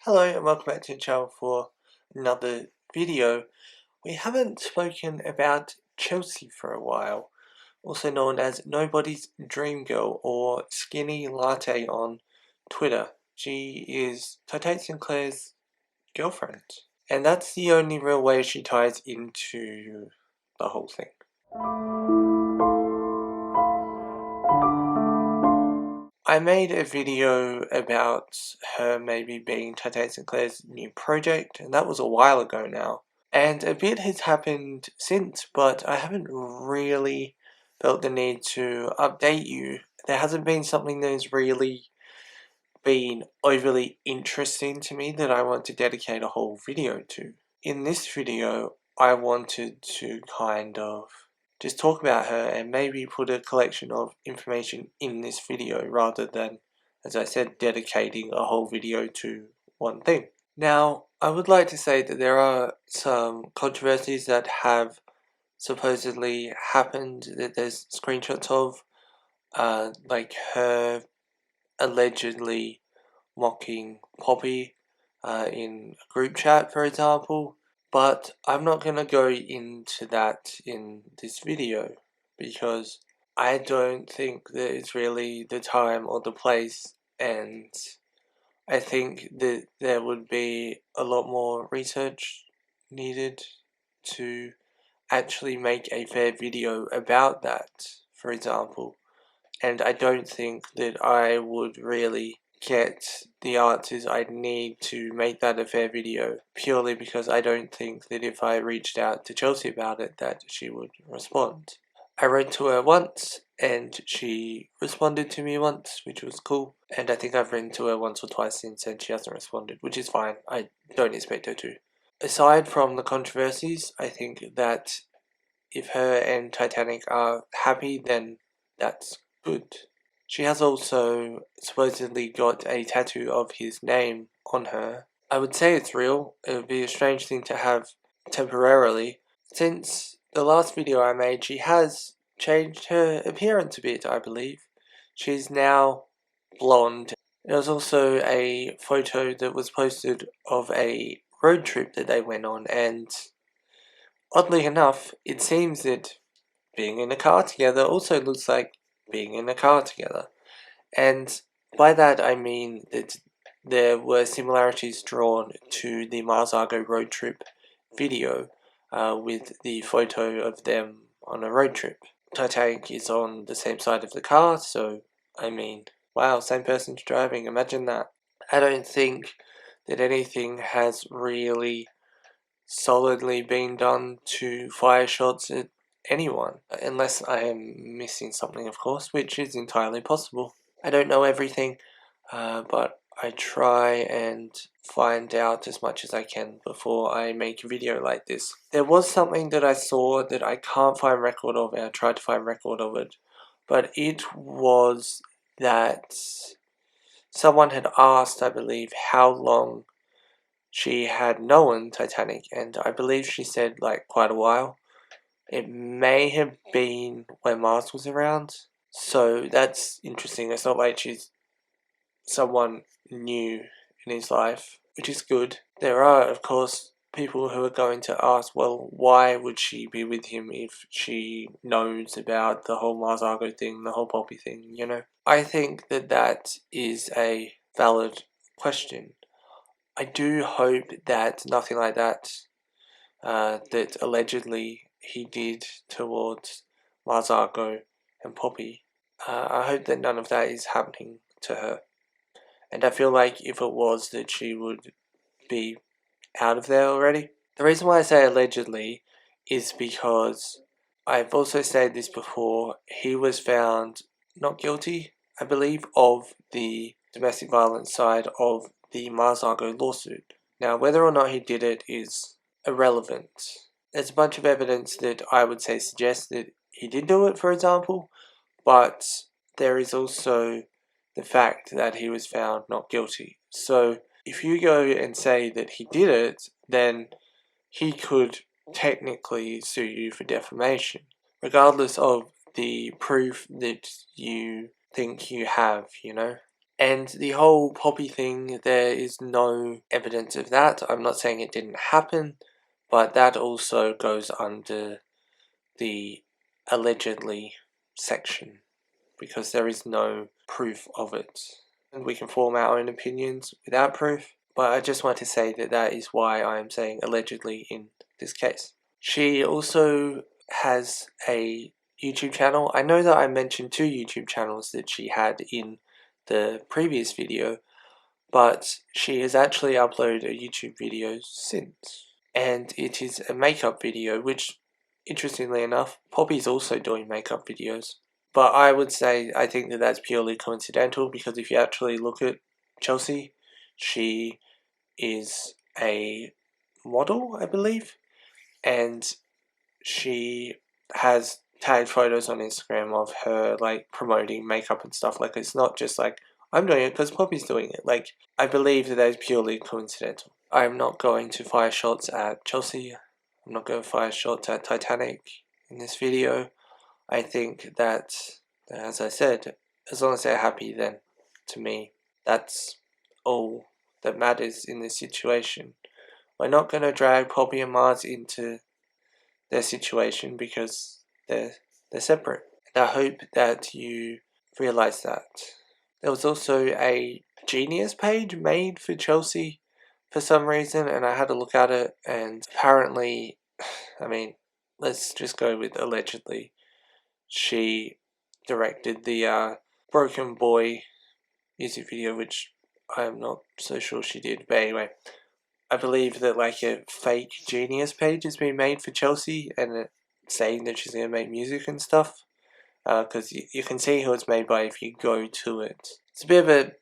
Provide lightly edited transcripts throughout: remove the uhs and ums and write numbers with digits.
Hello and welcome back to the channel for another video. We haven't spoken about Chelsea for a while, also known as Nobody's Dream Girl or Skinny Latte on Twitter. She is Titane Sinclair's girlfriend, and that's the only real way she ties into the whole thing. I made a video about her maybe being Titane Sinclair's new project, and that was a while ago now. And a bit has happened since, but I haven't really felt the need to update you. There hasn't been something that has really been overly interesting to me that I want to dedicate a whole video to. In this video, I wanted to kind of just talk about her and maybe put a collection of information in this video rather than, as I said, dedicating a whole video to one thing. Now, I would like to say that there are some controversies that have supposedly happened that there's screenshots of, like her allegedly mocking Poppy in a group chat, for example. But I'm not going to go into that in this video because I don't think that it's really the time or the place, and I think that there would be a lot more research needed to actually make a fair video about that, for example. And I don't think that I would really get the answers I'd need to make that a fair video, purely because I don't think that if I reached out to Chelsea about it that she would respond. I wrote to her once and she responded to me once, which was cool, and I think I've written to her once or twice since and she hasn't responded, which is fine. I don't expect her to. Aside from the controversies, I think that if her and Titanic are happy, then that's good. She has also supposedly got a tattoo of his name on her. I would say it's real. It would be a strange thing to have temporarily. Since the last video I made, she has changed her appearance a bit, I believe. She's now blonde. There was also a photo that was posted of a road trip that they went on, and oddly enough, it seems that being in a car together also looks like being in a car together. And by that I mean that there were similarities drawn to the Mars Argo road trip video with the photo of them on a road trip. Titanic is on the same side of the car, so I mean, wow, same person's driving, imagine that. I don't think that anything has really solidly been done to fire shots at anyone, unless I am missing something, of course, which is entirely possible. I don't know everything, but I try and find out as much as I can before I make a video like this. There was something that I saw that I can't find record of, and I tried to find record of it, but it was that someone had asked, I believe, how long she had known Titanic, and I believe she said like quite a while. It may have been when Mars was around, so that's interesting. It's not like she's someone new in his life, which is good. There are, of course, people who are going to ask, well, why would she be with him if she knows about the whole Mars Argo thing, the whole Poppy thing, you know? I think that that is a valid question. I do hope that nothing like that, that allegedly he did towards Mars Argo and Poppy, I hope that none of that is happening to her. And I feel like if it was, that she would be out of there already. The reason why I say allegedly is because I've also said this before, he was found not guilty, I believe, of the domestic violence side of the Mars Argo lawsuit. Now, whether or not he did it is irrelevant. There's a bunch of evidence that I would say suggests that he did do it, for example, but there is also the fact that he was found not guilty. So if you go and say that he did it, then he could technically sue you for defamation, regardless of the proof that you think you have, you know? And the whole Poppy thing, there is no evidence of that. I'm not saying it didn't happen, but that also goes under the allegedly section because there is no proof of it. And we can form our own opinions without proof, but I just want to say that that is why I am saying allegedly in this case. She also has a YouTube channel. I know that I mentioned 2 YouTube channels that she had in the previous video, but she has actually uploaded a YouTube video since. And it is a makeup video, which, interestingly enough, Poppy's also doing makeup videos. But I would say I think that that's purely coincidental, because if you actually look at Chelsea, she is a model, I believe, and she has tagged photos on Instagram of her like promoting makeup and stuff. Like, it's not just like I'm doing it because Poppy's doing it. Like, I believe that is purely coincidental. I'm not going to fire shots at Chelsea. I'm not going to fire shots at Titanic in this video. I think that, as I said, as long as they're happy, then to me, that's all that matters in this situation. We're not going to drag Poppy and Mars into their situation because they're separate. And I hope that you realize that. There was also a Genius page made for Chelsea for some reason, and I had a look at it, and apparently, I mean, let's just go with allegedly, she directed the Broken Boy music video, which I'm not so sure she did, but anyway, I believe that like a fake Genius page has been made for Chelsea, and it's saying that she's going to make music and stuff, because you can see who it's made by if you go to it. It's a bit of a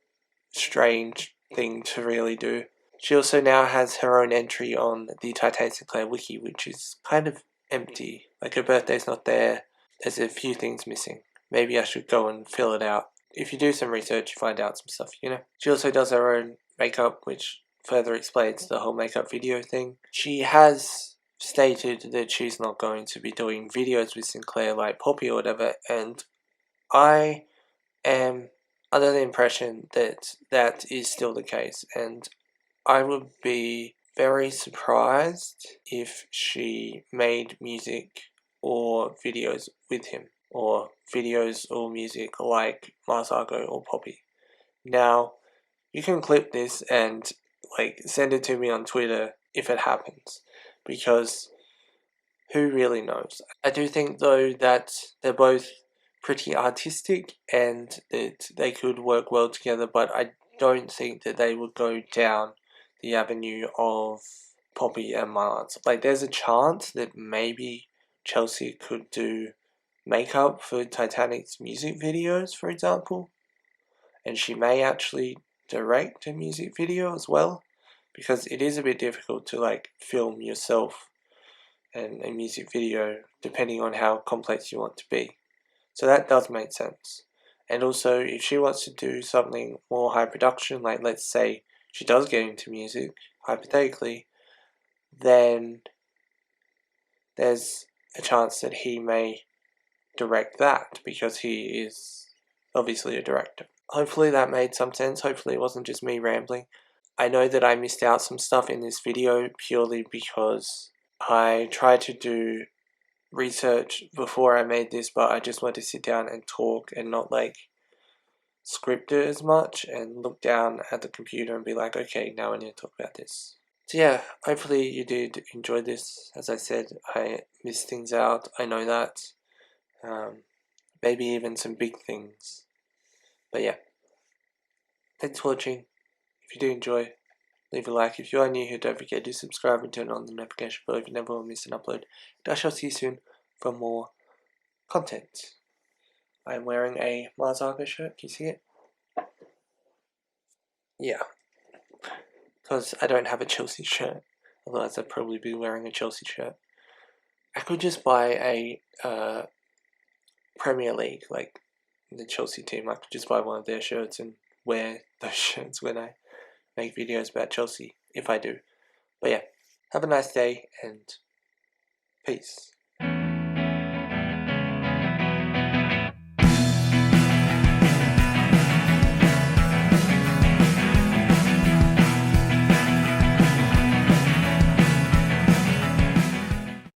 strange thing to really do. She also now has her own entry on the Titanic Sinclair wiki, which is kind of empty. Like, her birthday's not there, there's a few things missing. Maybe I should go and fill it out. If you do some research, you find out some stuff, you know? She also does her own makeup, which further explains the whole makeup video thing. She has stated that she's not going to be doing videos with Sinclair like Poppy or whatever, and I am under the impression that that is still the case, and I would be very surprised if she made music or videos with him, or videos or music like Marsago or Poppy. Now, you can clip this and like send it to me on Twitter if it happens, because who really knows? I do think though that they're both pretty artistic and that they could work well together, but I don't think that they would go down the avenue of Poppy and Mars. Like, there's a chance that maybe Chelsea could do makeup for Titanic's music videos, for example, and she may actually direct a music video as well, because it is a bit difficult to like film yourself and a music video depending on how complex you want to be. So that does make sense. And also, if she wants to do something more high production, like let's say she does get into music, hypothetically, then there's a chance that he may direct that, because he is obviously a director. Hopefully that made some sense. Hopefully it wasn't just me rambling. I know that I missed out some stuff in this video purely because I tried to do research before I made this, but I just wanted to sit down and talk and not like script it as much and look down at the computer and be like, okay, now I need to talk about this. So yeah, hopefully you did enjoy this. As I said, I missed things out, I know that. Maybe even some big things. But yeah, thanks for watching. If you do enjoy, leave a like. If you are new here, don't forget to subscribe and turn on the notification bell if you never miss an upload. And I shall see you soon for more content. I am wearing a Mars Argo shirt, can you see it? Yeah, because I don't have a Chelsea shirt, otherwise I'd probably be wearing a Chelsea shirt. I could just buy a Premier League, like the Chelsea team. I could just buy one of their shirts and wear those shirts when I make videos about Chelsea, if I do. But yeah, have a nice day and peace.